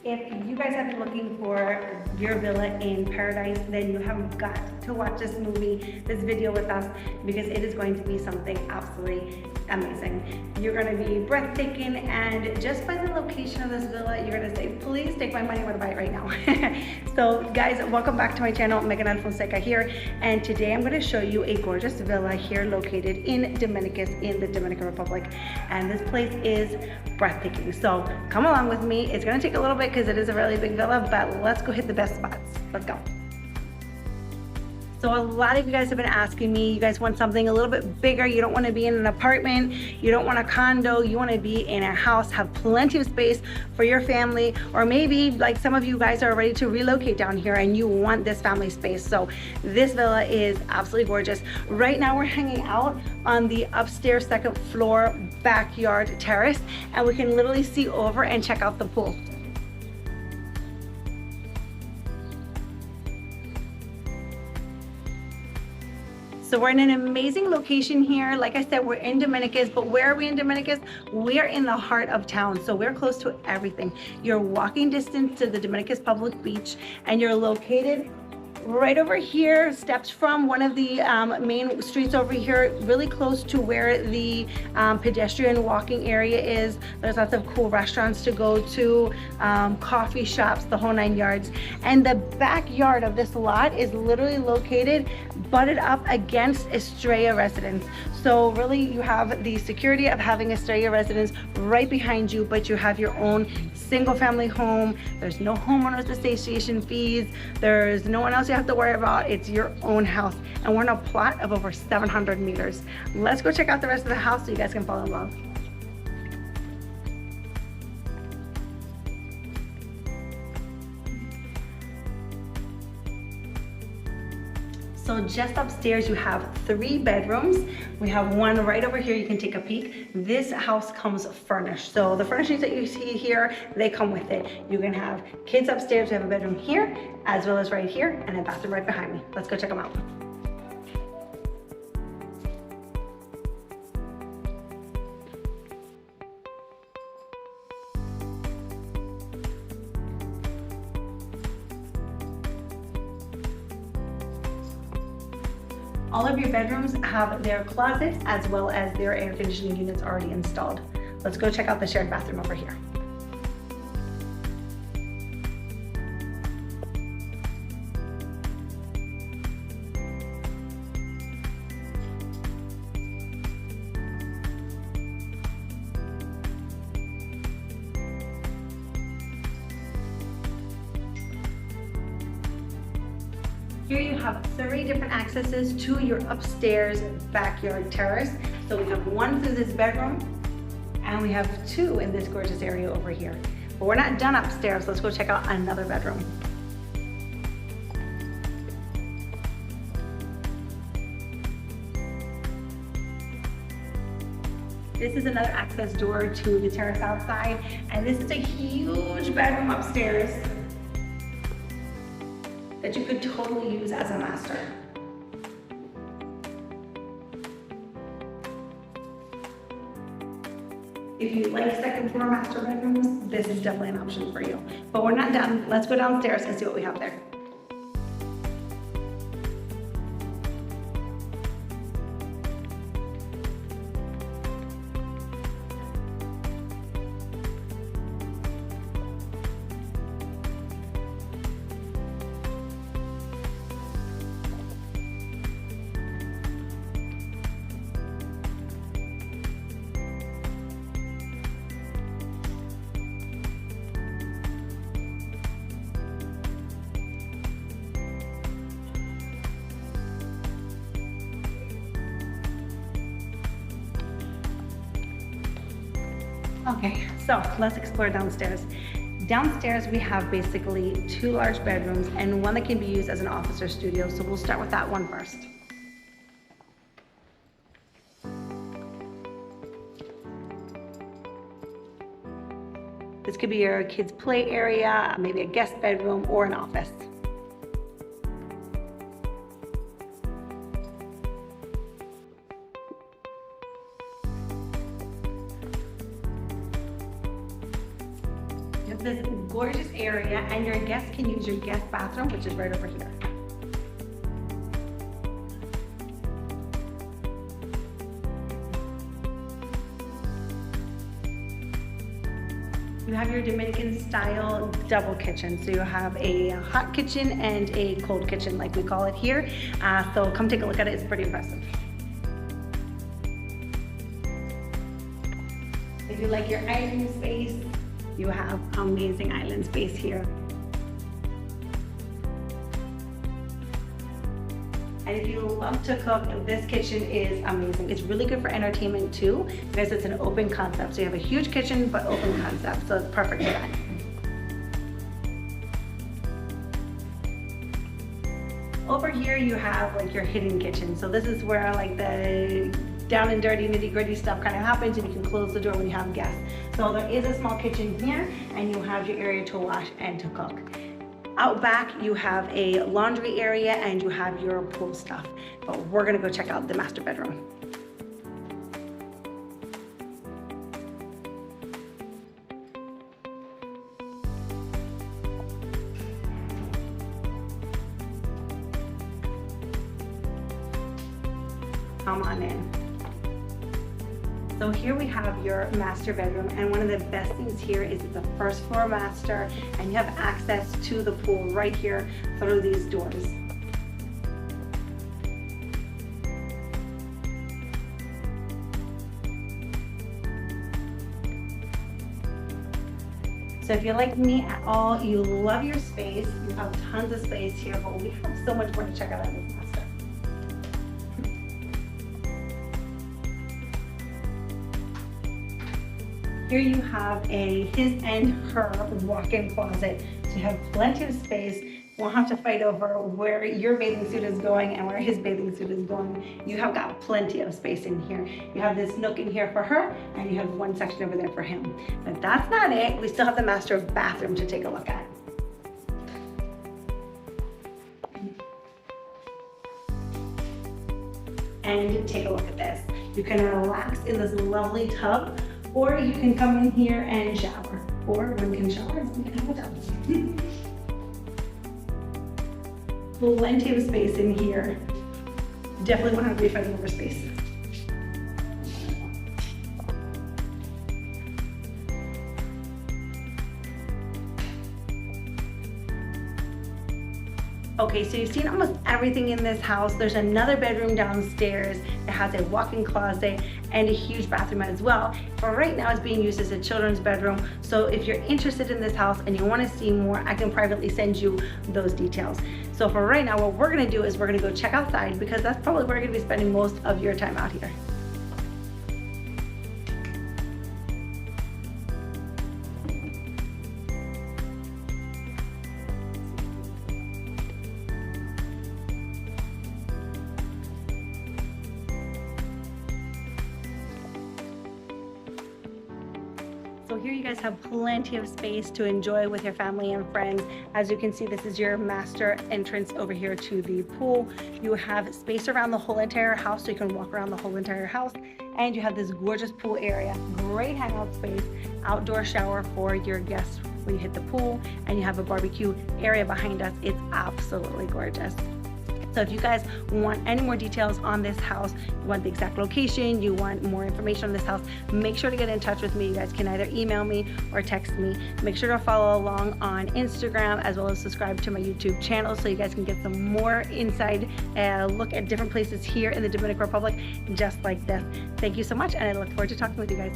If you guys have been looking for your villa in paradise, then you have got to watch this this video with us, because it is going to be something absolutely amazing. You're going to be breathtaking, and just by the location of this villa, you're going to say, please take my money, I want to buy it right now. So guys, welcome back to my channel. Megan Alfonseca here, and today I'm going to show you a gorgeous villa here located in Dominicus in the Dominican Republic, and this place is breathtaking. So come along with me. It's going to take a little bit because it is a really big villa, but let's go hit the best spots. Let's go. So a lot of you guys have been asking me, you guys want something a little bit bigger. You don't want to be in an apartment, you don't want a condo, you want to be in a house, have plenty of space for your family, or maybe like some of you guys are ready to relocate down here and you want this family space. So this villa is absolutely gorgeous. Right now we're hanging out on the upstairs second floor backyard terrace, and we can literally see over and check out the pool. So we're in an amazing location here. Like I said, we're in Dominicus, but where are we in Dominicus? We're in the heart of town. So we're close to everything. You're walking distance to the Dominicus Public Beach, and you're located right over here, steps from one of the main streets over here, really close to where the pedestrian walking area is. There's lots of cool restaurants to go to, coffee shops, the whole 9 yards. And the backyard of this lot is literally located butted up against Estrella residence. So really you have the security of having Estrella residence right behind you, but you have your own single family home. There's no homeowners association fees. There's no one else you have to worry about. It's your own house. And we're in a plot of over 700 meters. Let's go check out the rest of the house so you guys can fall in love. So just upstairs, you have 3 bedrooms. We have one right over here. You can take a peek. This house comes furnished. So the furnishings that you see here, they come with it. You can have kids upstairs. We have a bedroom here, as well as right here, and a bathroom right behind me. Let's go check them out. All of your bedrooms have their closets as well as their air conditioning units already installed. Let's go check out the shared bathroom over here. Here you have 3 different accesses to your upstairs backyard terrace. So we have 1 through this bedroom, and we have 2 in this gorgeous area over here. But we're not done upstairs. Let's go check out another bedroom. This is another access door to the terrace outside, and this is a huge bedroom upstairs that you could totally use as a master. If you like second floor master bedrooms, this is definitely an option for you. But we're not done. Let's go downstairs and see what we have there. Okay, so let's explore downstairs. Downstairs, we have basically 2 large bedrooms and 1 that can be used as an office or studio. So we'll start with that one first. This could be your kids' play area, maybe a guest bedroom, or an office. this gorgeous area, and your guests can use your guest bathroom, which is right over here. You have your Dominican style double kitchen. So you have a hot kitchen and a cold kitchen, like we call it here. So come take a look at it, it's pretty impressive. If you like your island space, you have amazing island space here. And if you love to cook, this kitchen is amazing. It's really good for entertainment too, because it's an open concept. So you have a huge kitchen, but open concept, so it's perfect for that. Over here, you have like your hidden kitchen. So this is where like the down and dirty, nitty gritty stuff kind of happens, and you can close the door when you have guests. So there is a small kitchen here, and you have your area to wash and to cook. Out back, you have a laundry area and you have your pool stuff. But we're gonna go check out the master bedroom. Come on in. So here we have your master bedroom, and one of the best things here is it's a first floor master, and you have access to the pool right here through these doors. So if you're like me at all, you love your space, you have tons of space here, but we have so much more to check out in this master. Here you have a his and her walk-in closet. So you have plenty of space. You won't have to fight over where your bathing suit is going and where his bathing suit is going. You have got plenty of space in here. You have this nook in here for her, and you have one section over there for him. But that's not it. We still have the master bathroom to take a look at. And take a look at this. You can relax in this lovely tub, or you can come in here and shower. Or one can shower and one can have a tub. Plenty of space in here. Definitely won't have to be fighting over space. Okay, so you've seen almost everything in this house. There's another bedroom downstairs that has a walk-in closet and a huge bathroom as well. For right now, it's being used as a children's bedroom. So if you're interested in this house and you want to see more, I can privately send you those details. So for right now, what we're gonna do is we're gonna go check outside, because that's probably where you're gonna be spending most of your time out here. So here you guys have plenty of space to enjoy with your family and friends. As you can see, this is your master entrance over here to the pool. You have space around the whole entire house, so you can walk around the whole entire house. And you have this gorgeous pool area, great hangout space, outdoor shower for your guests when you hit the pool, and you have a barbecue area behind us. It's absolutely gorgeous. So if you guys want any more details on this house, you want the exact location, you want more information on this house, make sure to get in touch with me. You guys can either email me or text me. Make sure to follow along on Instagram, as well as subscribe to my YouTube channel, so you guys can get some more inside look at different places here in the Dominican Republic, just like this. Thank you so much, and I look forward to talking with you guys.